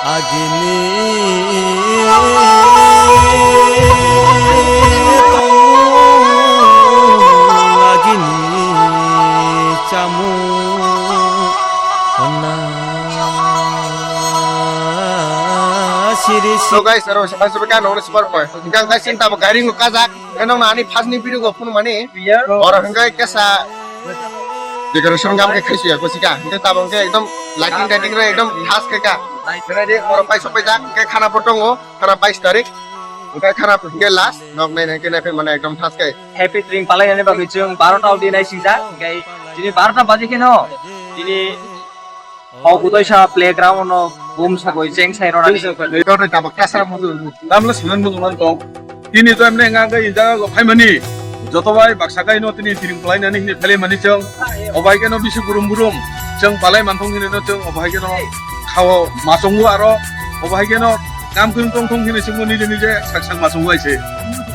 agini agini camu So guys, masuk kan orang super boy. Hingga guys cinta bergaring lu kazak. Enong nani pas ni video ko pun mani. Orang hingga kesa. Decoration काम के खैसी है कुछ का ये ताबों के एकदम lighting टाइटिंग रे एकदम खास के का मेरा जे और पैसा पे जा के खाना पटोंगो खाना 22 तारीख उनका खाना के लास्ट नॉक नहीं के फिर माने एकदम खास के हैप्पी ट्रिंग पालाई ने बाकी जों 12टा दिन आई सिजा गाय दिनै 12टा बाजे के न दिनै Hoku Twisa Plygraun no boom sagoi jeng sai rona ni तो रे ताबो कैसा मुदु namla sinan mu man tong tini to emne nga ga inja go phaimani jotobai baksakai no tini tiring plainani ni phele mani chong obai ke no bisu burum burum chong palai manthong ni no chong obai ke no khao masongu aro obai ke no काम kun tong tong ni simu nije nije saksang masongu aise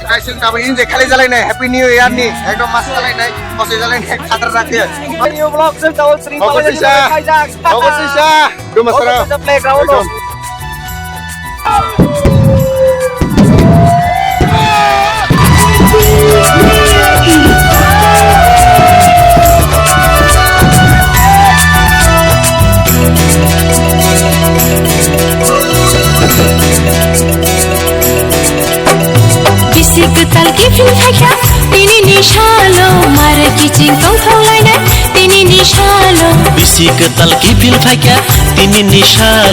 guys Tabo इन जे खाली जलाई नहीं happy new year नि एकदम मस्त जलाई नहीं मस्त जलाई नहीं खतरनाक है न्यू ब्लॉग से टावल स्ट्रीम पालाई ने खाइजाक Hoku Twisa Dhuma sara Plygraun no Bisi Kwtal ki film thakia tini nishalo mare kiching tong thong lai na tini nishalo Bisi Kwtal ki film thakia tini nishalo